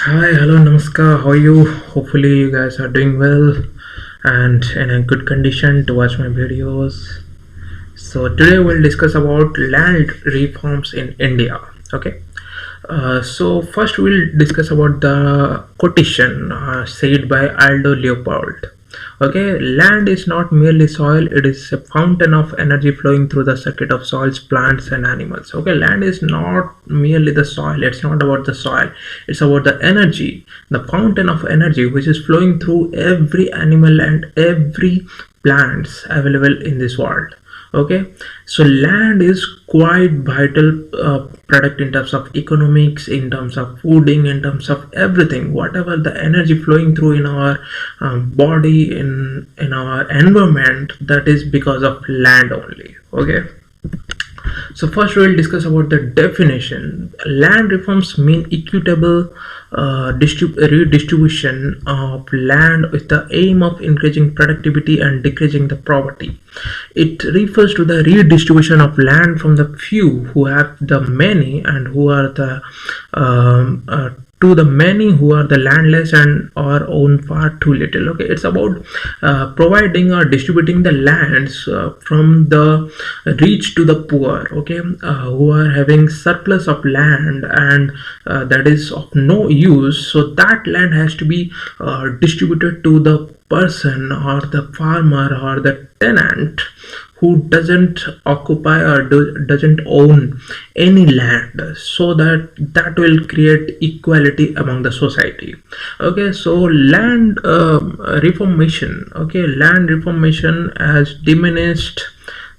Hi, hello, namaskar. How are you? Hopefully, you guys are doing well and in a good condition to watch my videos. So today we'll discuss about land reforms in India. Okay. So first we'll discuss about the quotation said by Aldo Leopold. Okay, land is not merely soil, it is a fountain of energy flowing through the circuit of soils, plants, and animals. Okay, land is not merely the soil, it's not about the soil, it's about the energy, the fountain of energy which is flowing through every animal and every plants available in this world. Okay, so land is quite vital product in terms of economics, in terms of fooding, in terms of everything, whatever the energy flowing through in our body, in our environment, that is because of land only. Okay, so first we will discuss about the definition. Land reforms mean equitable redistribution of land with the aim of increasing productivity and decreasing the poverty. It refers to the redistribution of land from the few who have the many and who are the to the many who are the landless and or own far too little. Okay, it's about providing or distributing the lands from the rich to the poor. Okay, who are having surplus of land and that is of no use, so that land has to be distributed to the person or the farmer or the tenant who doesn't occupy or doesn't own any land, so that will create equality among the society. Okay, so land reformation. Okay, land reformation has diminished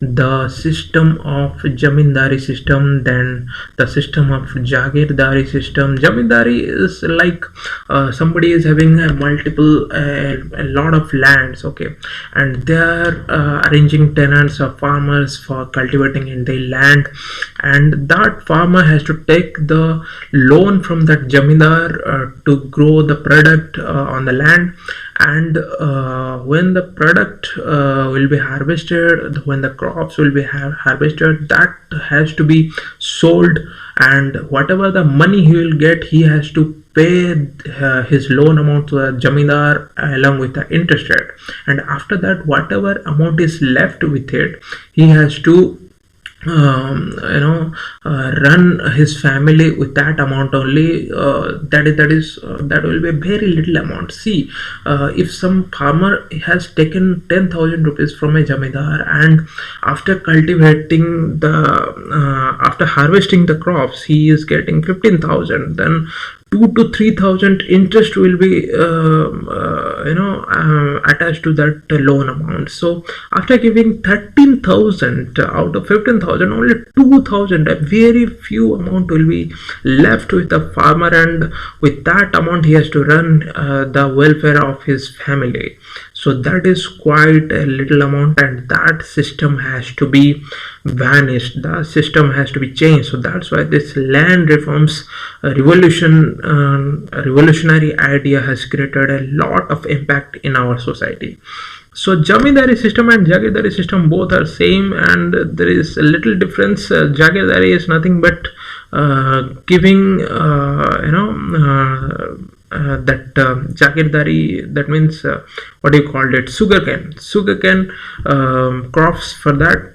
the system of jamindari system, then the system of jagirdari system. Jamindari is like somebody is having a a lot of lands. Okay, and they are arranging tenants or farmers for cultivating in their land, and that farmer has to take the loan from that jamindar to grow the product on the land. And when the product will be harvested, when the crops will be harvested, that has to be sold, and whatever the money he will get, he has to pay his loan amount to the jamindar along with the interest rate. And after that, whatever amount is left with it, he has to run his family with that amount only. That will be a very little amount. See, if some farmer has taken 10,000 rupees from a jamindar, and after cultivating the after harvesting the crops, he is getting 15,000, then 2 to 3,000 interest will be attached to that loan amount. So after giving 13,000 out of 15,000, only 2,000, a very few amount will be left with the farmer, and with that amount he has to run the welfare of his family. So that is quite a little amount, and that system has to be vanished, the system has to be changed. So that's why this land reforms revolutionary idea has created a lot of impact in our society. So jamindari system and jagirdari system both are same, and there is a little difference. Jagirdari is nothing but giving that jagirdari, that means what do you call it, sugarcane crops. For that,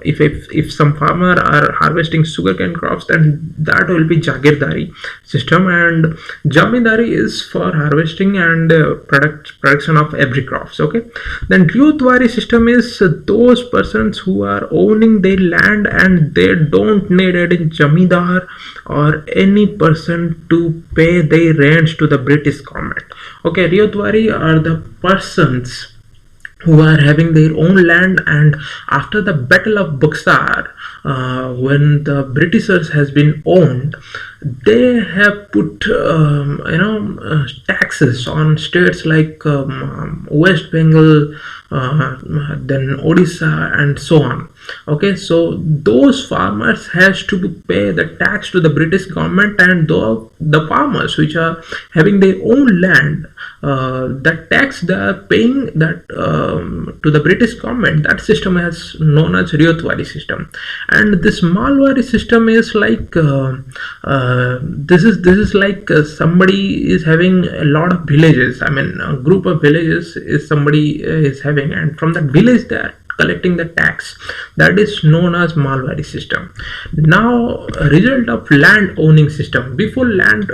if some farmer are harvesting sugarcane crops, then that will be jagirdari system, and jamindari is for harvesting and production of every crops. Okay, then ryotwari system is those persons who are owning their land and they don't need any jamindar or any person to pay their rents to the British government. Okay, ryotwari are the persons who are having their own land, and after the Battle of Buxar, when the Britishers has been owned, they have put taxes on states like West Bengal, then Odisha, and so on. Okay, so those farmers has to pay the tax to the British government, and the farmers which are having their own land, the tax they are paying that to the British government, that system is known as Riyotwari system. And this Malwari system is like this is like somebody is having a lot of villages. I mean, a group of villages is somebody is having, and from that village they are collecting the tax. That is known as Malwari system. Now, a result of land owning system. Before land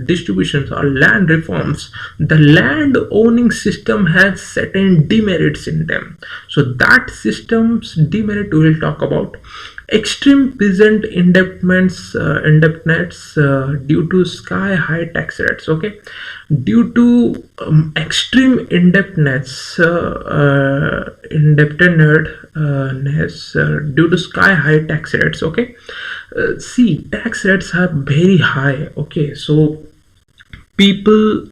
distributions or land reforms, the land owning system has certain demerits in them. So that system's demerit we will talk about. Extreme peasant indebtedness due to sky high tax rates. Okay, due to extreme indebtedness due to sky high tax rates. Okay, see, tax rates are very high. Okay, so people,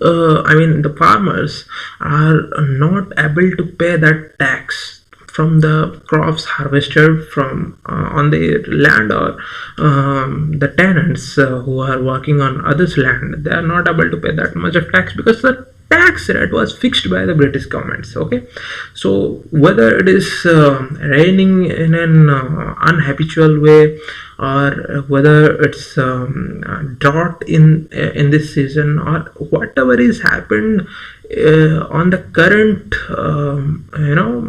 I mean the farmers are not able to pay that tax from the crops harvested from on their land, or the tenants who are working on others' land, they are not able to pay that much of tax because the tax rate was fixed by the British governments. Okay, so whether it is raining in an unhabitual way, or whether it's drought in this season, or whatever is happened on the current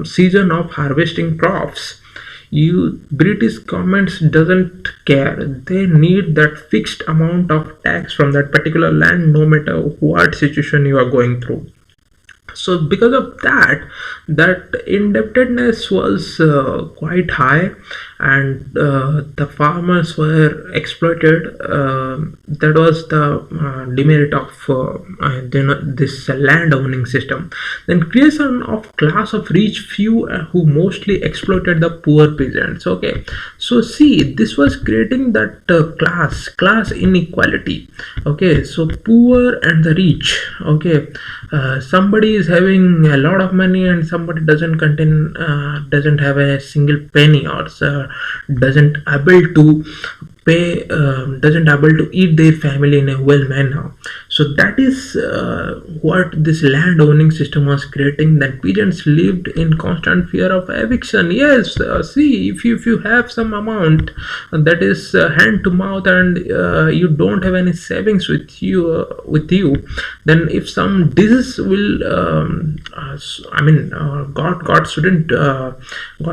season of harvesting crops, British governments doesn't care. They need that fixed amount of tax from that particular land, no matter what situation you are going through. So because of that indebtedness was quite high, and the farmers were exploited. That was the demerit of this land owning system. Then creation of class of rich few who mostly exploited the poor peasants. Okay, so see, this was creating that class inequality. Okay, so poor and the rich. Okay, somebody is having a lot of money and somebody doesn't have a single penny, or doesn't able to pay, doesn't able to eat their family in a well manner. So that is what this land owning system was creating, that peasants lived in constant fear of eviction. Yes, see, if you have some amount that is hand to mouth, and you don't have any savings with you, then if some disease will God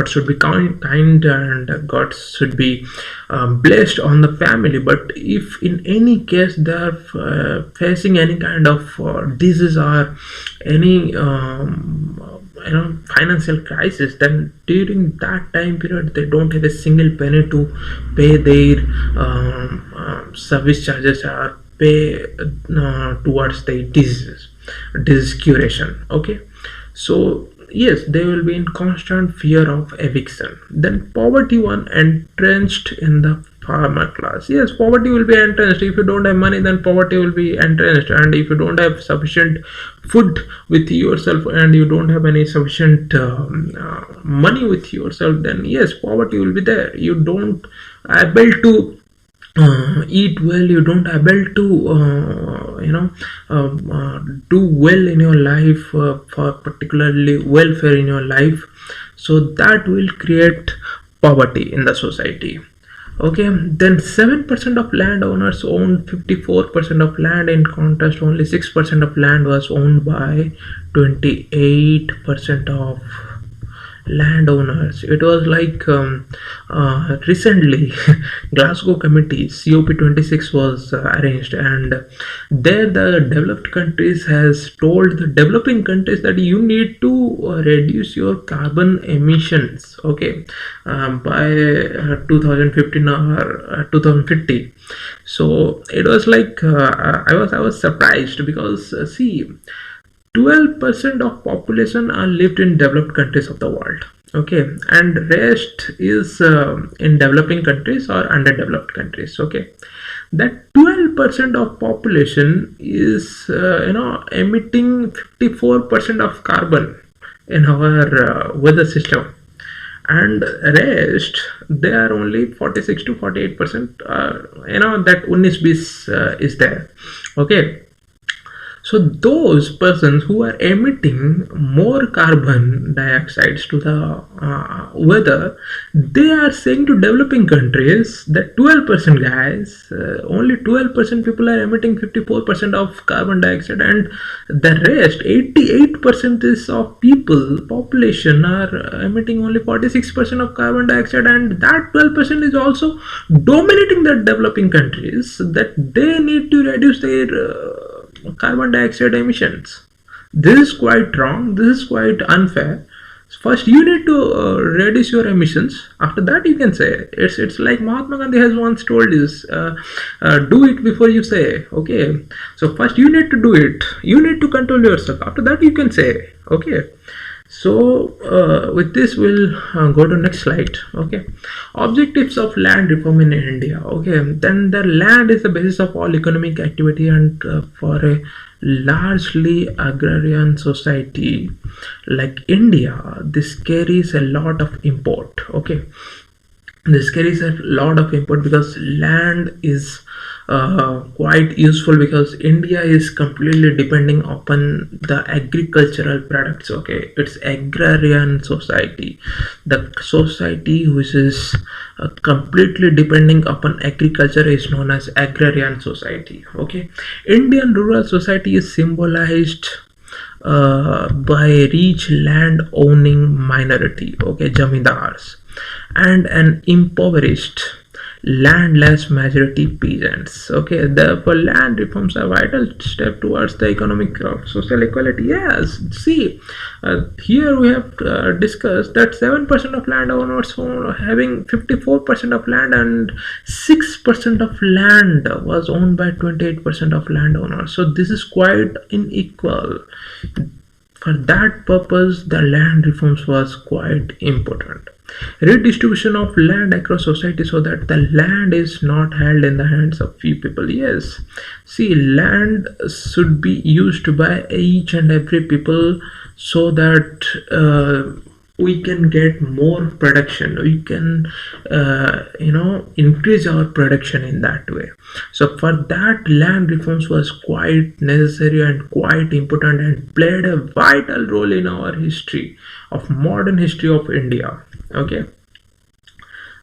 should be kind, and God should be blessed on the family. But if in any case they are facing any kind of disease or any financial crisis, then during that time period they don't have a single penny to pay their service charges, or pay towards the disease curation. Okay, so yes, they will be in constant fear of eviction. Then poverty one entrenched in the farmer class. Yes, poverty will be entrenched. If you don't have money, then poverty will be entrenched. And if you don't have sufficient food with yourself, and you don't have any sufficient money with yourself, then yes, poverty will be there. You don't able to eat well, you don't able to do well in your life, for particularly welfare in your life. So that will create poverty in the society. Okay, then 7% of landowners owned 54% of land. In contrast, only 6% of land was owned by 28% of landowners. It was like recently Glasgow Committee COP26 was arranged, and there the developed countries has told the developing countries that you need to reduce your carbon emissions, okay, by 2015 or 2050. So it was like I was surprised, because see, 12% of population are lived in developed countries of the world. Okay, and rest is in developing countries or underdeveloped countries. Okay, that 12% of population is emitting 54% of carbon in our weather system, and rest they are only 46 to 48%. That 19-20 is there. Okay, So those persons who are emitting more carbon dioxides to the weather, they are saying to developing countries that 12% guys, only 12% people are emitting 54% of carbon dioxide, and the rest 88% is of people population are emitting only 46% of carbon dioxide, and that 12% is also dominating the developing countries that they need to reduce their carbon dioxide emissions. This is quite wrong. This is quite unfair. First, you need to reduce your emissions. After that, you can say it's like Mahatma Gandhi has once told us, do it before you say. Okay, so first you need to do it. You need to control yourself. After that, you can say. Okay. So with this we'll go to next slide. Okay, objectives of land reform in India. Okay, then the land is the basis of all economic activity, and for a largely agrarian society like India, this carries a lot of import. Okay, this carries a lot of import because land is quite useful, because India is completely depending upon the agricultural products. Okay, it's agrarian society, the society which is completely depending upon agriculture is known as agrarian society. Okay, Indian rural society is symbolized by rich land owning minority, okay, jamindars, and an impoverished landless majority peasants. Okay, therefore land reforms are vital step towards the economic growth, social equality. Yes, see, here we have discussed that 7% of landowners having 54% of land, and 6% of land was owned by 28% of landowners. So this is quite unequal. For that purpose, the land reforms was quite important. Redistribution of land across society so that the land is not held in the hands of few people. Yes, see, land should be used by each and every people so that we can get more production. We can increase our production in that way. So for that, land reforms was quite necessary and quite important, and played a vital role in our history of modern history of India. Okay,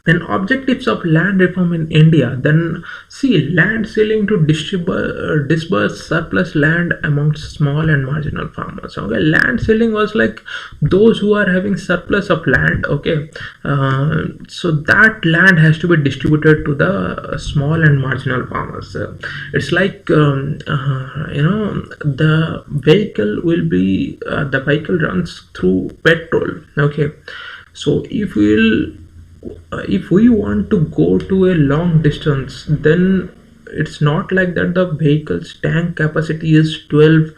then objectives of land reform in India. Then see, land ceiling to disburse surplus land amongst small and marginal farmers. Okay, land ceiling was like those who are having surplus of land. Okay, so that land has to be distributed to the small and marginal farmers. It's like the vehicle will be the vehicle runs through petrol. Okay, so if we want to go to a long distance, then it's not like that the vehicle's tank capacity is 12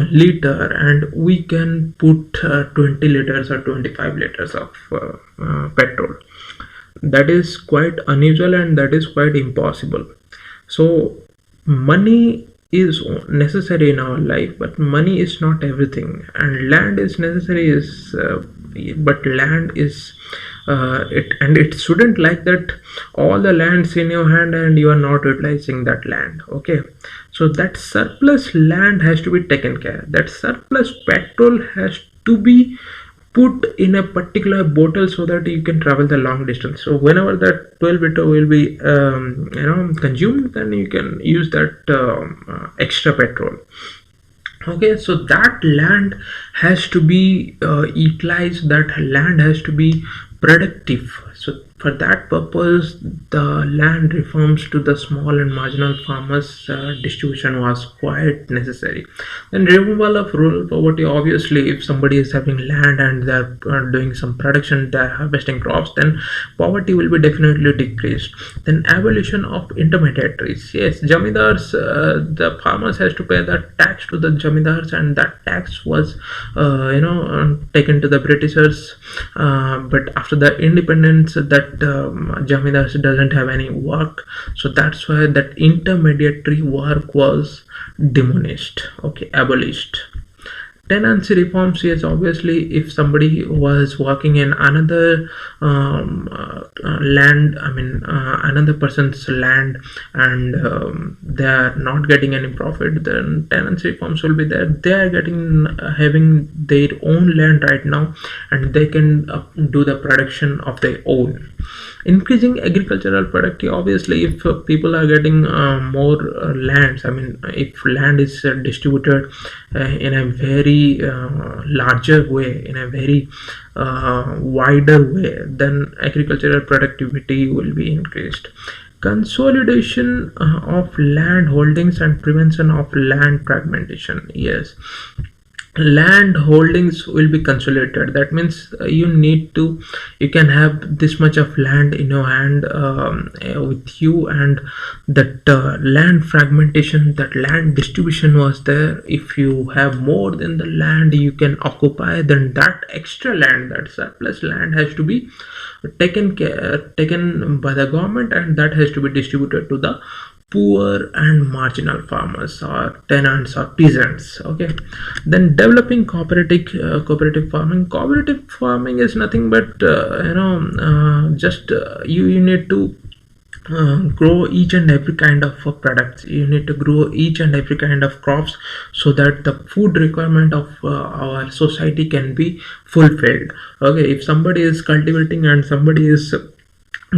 liter and we can put 20 liters or 25 liters of petrol. That is quite unusual and that is quite impossible. So money is necessary in our life, but money is not everything, and land is necessary, but land is it shouldn't like that all the land's in your hand and you are not utilizing that land. Okay, so that surplus land has to be taken care. That surplus petrol has to be put in a particular bottle so that you can travel the long distance. So whenever that 12 liter will be consumed, then you can use that extra petrol. Okay, so that land has to be utilized, that land has to be productive. So for that purpose, the land reforms to the small and marginal farmers distribution was quite necessary. Then removal of rural poverty. Obviously, if somebody is having land and they are doing some production, they are harvesting crops, then poverty will be definitely decreased. Then abolition of intermediaries. Yes, jamindars, the farmers has to pay the tax to the jamindars, and that tax was taken to the Britishers. But after the independence, that jamindars doesn't have any work, so that's why that intermediary work was demolished. Okay, abolished. Tenancy reforms, yes, obviously, if somebody was working in another land, I mean, another person's land, and they are not getting any profit, then tenancy reforms will be there. They are getting having their own land right now, and they can do the production of their own. Increasing agricultural productivity, obviously, if people are getting more lands, I mean, if land is distributed in a very larger way, in a very wider way, then agricultural productivity will be increased. Consolidation of land holdings and prevention of land fragmentation, yes, land holdings will be consolidated. That means you can have this much of land in your hand, with you, and that land fragmentation, that land distribution was there. If you have more than the land you can occupy, then that extra land, that surplus land, has to be taken by the government, and that has to be distributed to the poor and marginal farmers or tenants or peasants. Okay, then developing cooperative farming is nothing but just you need to grow each and every kind of products. You need to grow each and every kind of crops, so that the food requirement of our society can be fulfilled. Okay, if somebody is cultivating and somebody is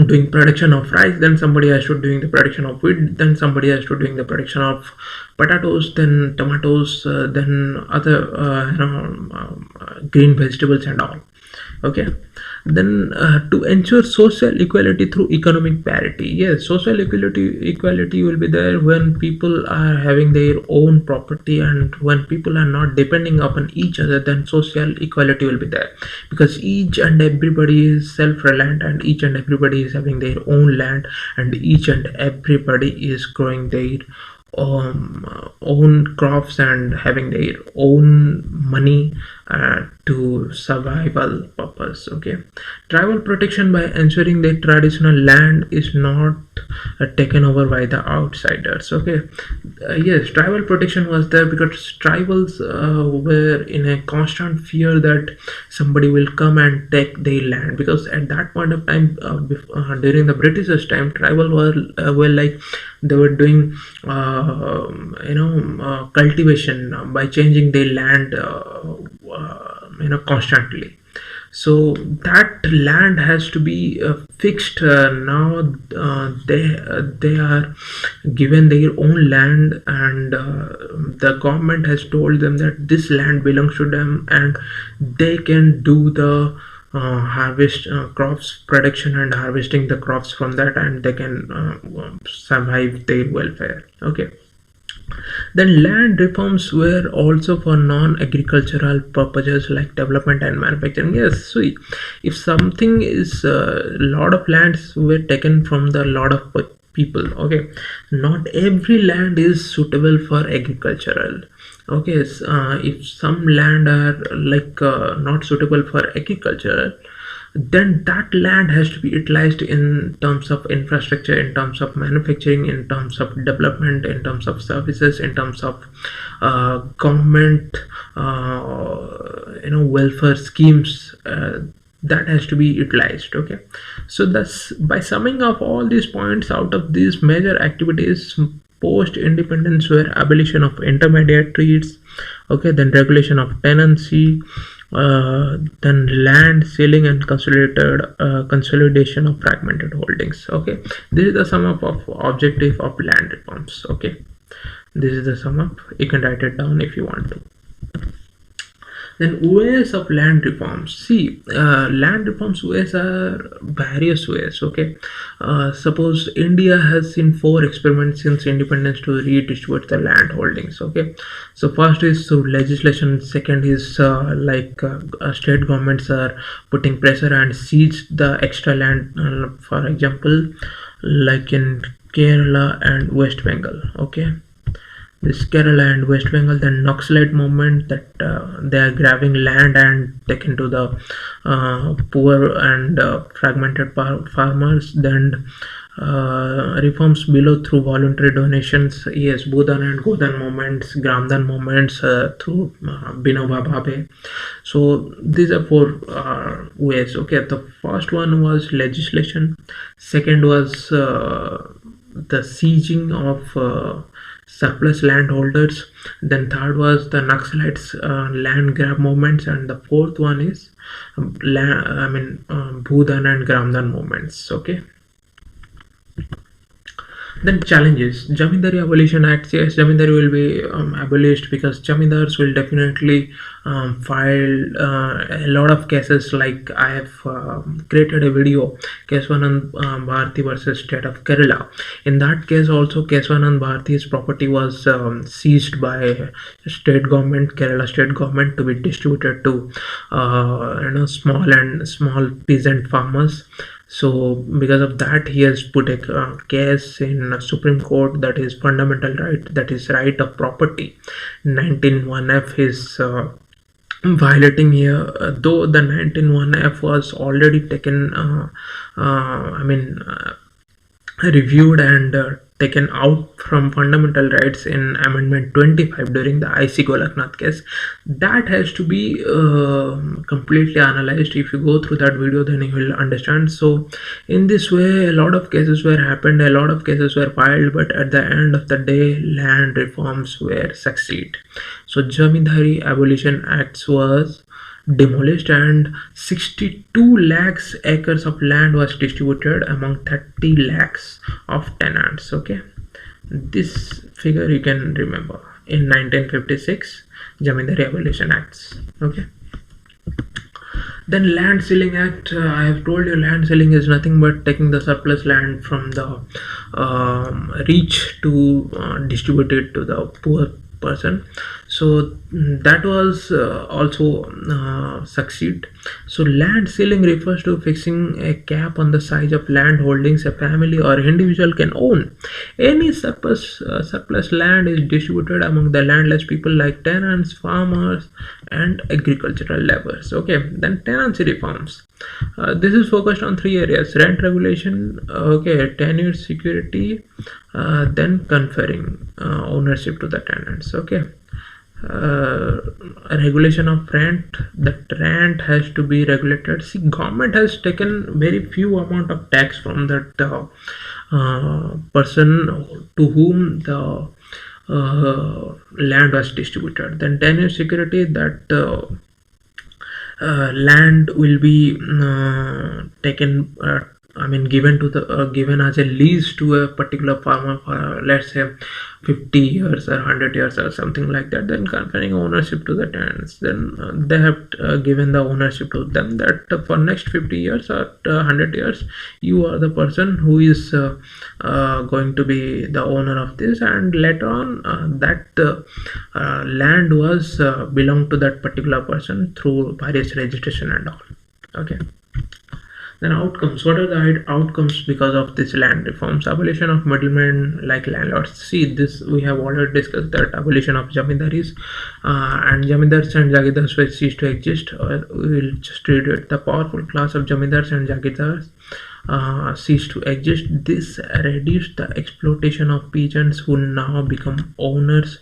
doing production of rice, then somebody has to doing the production of wheat, then somebody has to doing the production of potatoes, then tomatoes, then other green vegetables and all. Okay, then to ensure social equality through economic parity, yes, social equality will be there when people are having their own property, and when people are not depending upon each other, then social equality will be there, because each and everybody is self-reliant, and each and everybody is having their own land, and each and everybody is growing their own crops and having their own money to survival purpose. Okay, tribal protection by ensuring that traditional land is not taken over by the outsiders. Okay, yes, tribal protection was there because tribals were in a constant fear that somebody will come and take their land, because at that point of time, during the Britishers time, tribal were like they were doing cultivation by changing their land constantly. So that land has to be fixed. Now they are given their own land, and the government has told them that this land belongs to them, and they can do the harvest crops production and harvesting the crops from that, and they can survive their welfare. Okay, then land reforms were also for non-agricultural purposes like development and manufacturing. Yes, so if something is lot of lands were taken from the lot of people. Okay, not every land is suitable for agricultural. Okay, if some land are like not suitable for agriculture, then that land has to be utilized in terms of infrastructure, in terms of manufacturing, in terms of development, in terms of services, in terms of government welfare schemes, that has to be utilized. Okay, so thus, by summing up all these points, out of these major activities post independence were abolition of intermediaries, okay, then regulation of tenancy, then land sealing and consolidation of fragmented holdings. Okay, this is the sum up of objective of land reforms. Okay, this is the sum up. You can write it down if you want to. Then ways of land reforms. See, land reforms ways are various ways. Okay, suppose India has seen 4 experiments since independence to redistribute the land holdings. Okay, so first is through legislation, second is state governments are putting pressure and seize the extra land, for example like in Kerala and West Bengal. Okay, this Kerala and West Bengal, the Naxalite movement, that they are grabbing land and taken to the poor and fragmented farmers. Then reforms below through voluntary donations. Yes, Bhudan and Godan movements, Gramdan movements through Binoba Bhabe. So these are four ways. Okay, the first one was legislation. Second was the seizing of surplus landholders. Then third was the Naxalites land grab movements, and the fourth one is Bhudan and Gramdan movements. Okay. Then challenges. Jamindari Abolition Act. Yes, Jamindari will be abolished because Jamindars will definitely file a lot of cases. Like I have created a video, Keswanand Bharti versus State of Kerala. In that case also, Keswanand Bharti's property was seized by state government, Kerala state government, to be distributed to small peasant farmers. So because of that, he has put a case in Supreme Court, that is fundamental right, that is right of property. 19(1)(f) is violating here, though the 19(1)(f) was already taken, reviewed and taken out from fundamental rights in Amendment 25 during the IC Golaknath case. That has to be completely analyzed. If you go through that video, then you will understand. So in this way, a lot of cases were happened, a lot of cases were filed, but at the end of the day, land reforms were succeed. So Jamindari Abolition Acts was demolished and 62 lakhs acres of land was distributed among 30 lakhs of tenants. Okay, this figure you can remember in 1956 Jamindari Abolition Acts. Okay. Then Land Ceiling Act. I have told you land ceiling is nothing but taking the surplus land from the rich to distribute it to the poor person. So that was also succeed. So land ceiling refers to fixing a cap on the size of land holdings a family or individual can own. Any surplus land is distributed among the landless people like tenants, farmers and agricultural laborers. Okay, then tenancy reforms. This is focused on three areas: rent regulation, okay, tenure security, then conferring ownership to the tenants. Okay. Regulation of rent. That rent has to be regulated. See, government has taken very few amount of tax from that person to whom the land was distributed. Then tenure security, that land will be taken given to the given as a lease to a particular farmer for let's say 50 years or 100 years or something like that, then conferring ownership to the tenants. Then they have given the ownership to them that for next 50 years or 100 years you are the person who is going to be the owner of this, and later on that land was belonged to that particular person through various registration and all. Okay. Then outcomes. What are the outcomes because of this land reforms? Abolition of middlemen like landlords. See, this we have already discussed, that abolition of jamindaris and jamindars and jagidars will cease to exist. We will just read it. The powerful class of jamindars and jagidars cease to exist. This reduced the exploitation of peasants who now become owners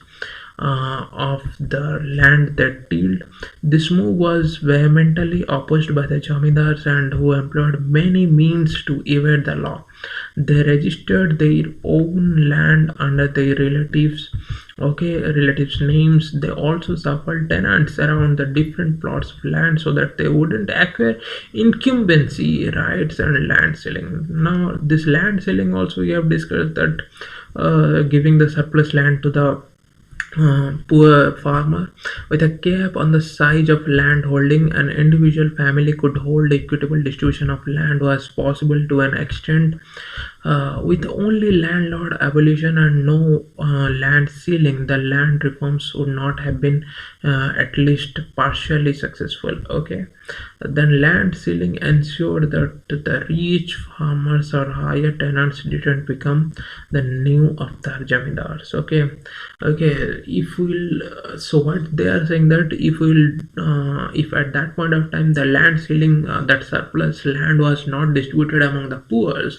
of the land that tilled. This move was vehemently opposed by the jamindars, and who employed many means to evade the law. They registered their own land under their relatives' names. They also suffered tenants around the different plots of land so that they wouldn't acquire incumbency rights and land ceiling. Now this land ceiling also we have discussed, that giving the surplus land to the poor farmer. With a cap on the size of land holding, an individual family could hold equitable distribution of land was possible to an extent. With only landlord abolition and no land ceiling, the land reforms would not have been at least partially successful. Okay. Then land ceiling ensured that the rich farmers or higher tenants didn't become the new avatar jamindars. Okay. if we'll so what they are saying that if at that point of time the land ceiling, that surplus land was not distributed among the poor,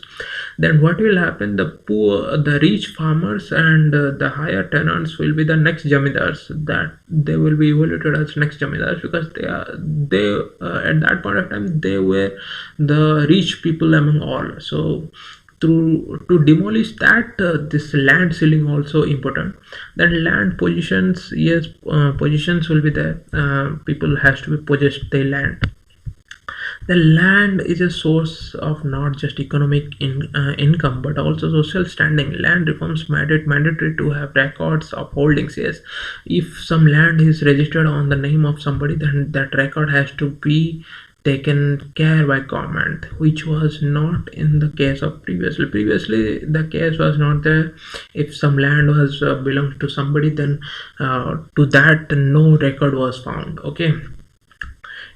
then what will happen, the rich farmers and the higher tenants will be the next jamidars, that they will be evaluated as next jamidars, because they at that point of time they were the rich people among all. So to demolish that, this land ceiling also important. Then land positions, yes, positions will be there. People has to be possessed their land. The land is a source of not just economic income but also social standing. Land reforms made it mandatory to have records of holdings. Yes, if some land is registered on the name of somebody, then that record has to be taken care by government, which was not in the case of previously the case was not there. If some land was belonged to somebody, then to that no record was found. Okay,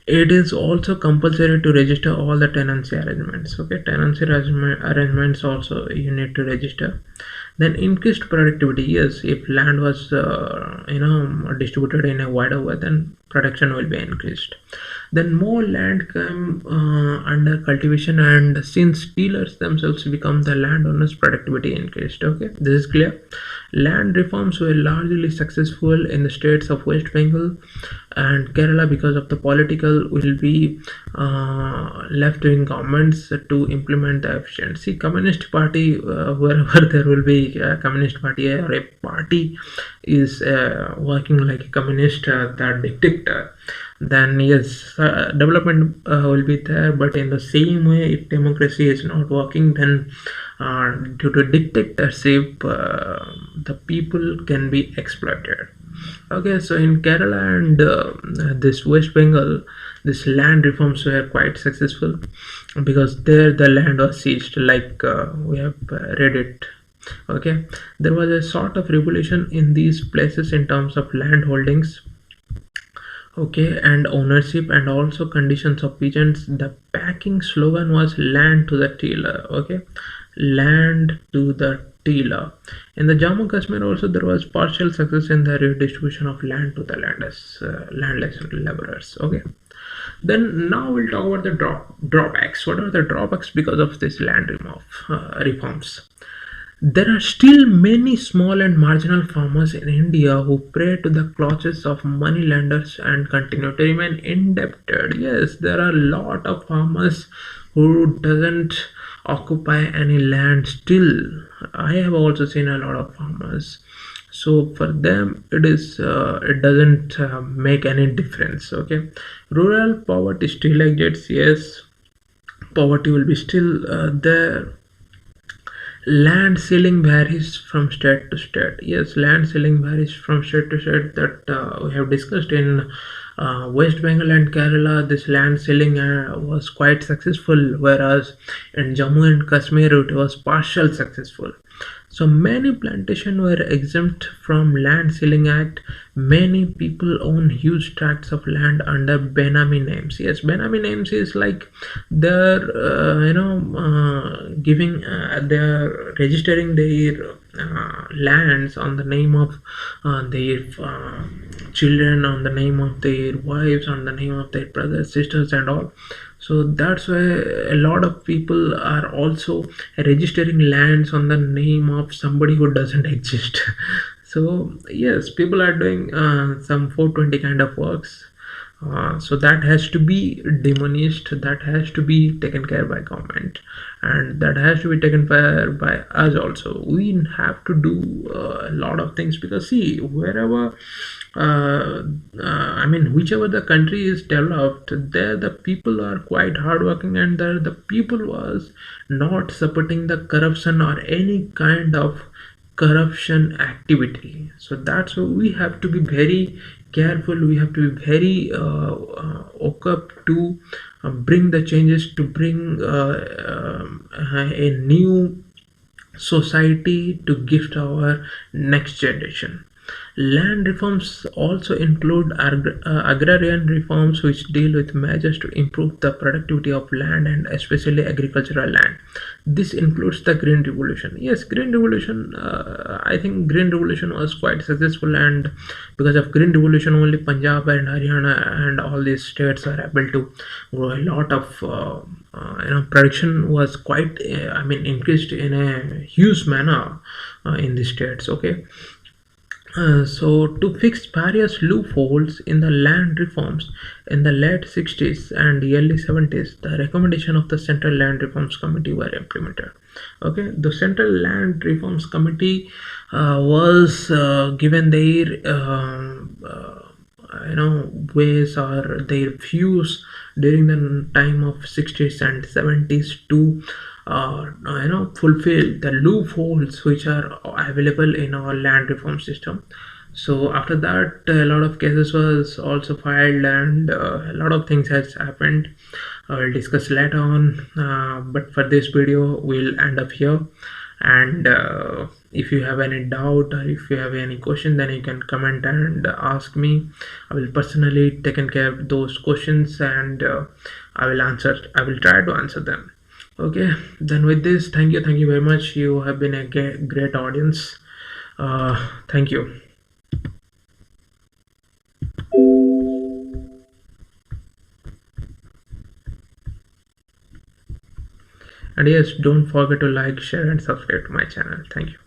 it is also compulsory to register all the tenancy arrangements. Okay, tenancy arrangements also you need to register. Then increased productivity, yes, if land was distributed in a wider way, then production will be increased. Then more land come under cultivation, and since dealers themselves become the landowners, productivity increased. Okay, this is clear. Land reforms were largely successful in the states of West Bengal and Kerala because of the political will be left-wing governments to implement the efficiency. Communist party, wherever there will be a communist party or a party is working like a communist, that dictator, then yes, development will be there. But in the same way, if democracy is not working, then due to dictatorship, the people can be exploited. Okay, so in Kerala and this West Bengal, this land reforms were quite successful because there the land was seized, like we have read it. Okay, there was a sort of revolution in these places in terms of land holdings, okay, and ownership and also conditions of peasants. The packing slogan was land to the tiller. Okay, land to the tiller. In the Jammu Kashmir also there was partial success in the redistribution of land to the landless laborers. Okay, then now we'll talk about the drawbacks. What are the drawbacks because of this land reforms? There are still many small and marginal farmers in India who prey to the clutches of moneylenders and continue to remain indebted. Yes, there are a lot of farmers who doesn't occupy any land still. I have also seen a lot of farmers. So for them, it doesn't make any difference. Okay, rural poverty still exists. Yes, poverty will be still there. Land ceiling varies from state to state. Yes, land ceiling varies from state to state, that we have discussed in West Bengal and Kerala. This land ceiling was quite successful, whereas in Jammu and Kashmir it was partial successful. So many plantations were exempt from land ceiling act. Many people own huge tracts of land under Benami names. Yes, Benami names is like they're they're registering their lands on the name of their children, on the name of their wives, on the name of their brothers, sisters, and all. So that's why a lot of people are also registering lands on the name of somebody who doesn't exist. So yes, people are doing some 420 kind of works. So that has to be demolished, that has to be taken care by government, and that has to be taken care by us also. We have to do a lot of things, because see, wherever whichever the country is developed, there the people are quite hardworking, and there the people was not supporting the corruption or any kind of corruption activity. So that's why we have to be very careful. We have to be very woke up to bring the changes, to bring a new society to gift our next generation. Land reforms also include agrarian reforms, which deal with measures to improve the productivity of land and especially agricultural land. This includes the Green Revolution. Yes, Green Revolution. I think Green Revolution was quite successful, and because of Green Revolution, only Punjab and Haryana and all these states are able to grow a lot of. Production was quite. Increased in a huge manner in the states. Okay. So, to fix various loopholes in the land reforms in the late 60s and early 70s, the recommendation of the Central Land Reforms Committee were implemented. Okay, the Central Land Reforms Committee was given their ways or their views during the time of 60s and 70s to fulfill the loopholes which are available in our land reform system. So after that, a lot of cases was also filed, and a lot of things has happened. I'll discuss later on, but for this video we'll end up here. And if you have any doubt or if you have any question, then you can comment and ask me. I will personally taken care of those questions, and I will try to answer them. Okay, then with this, thank you very much. You have been a great audience. Thank you. And yes, don't forget to like, share and subscribe to my channel. Thank you.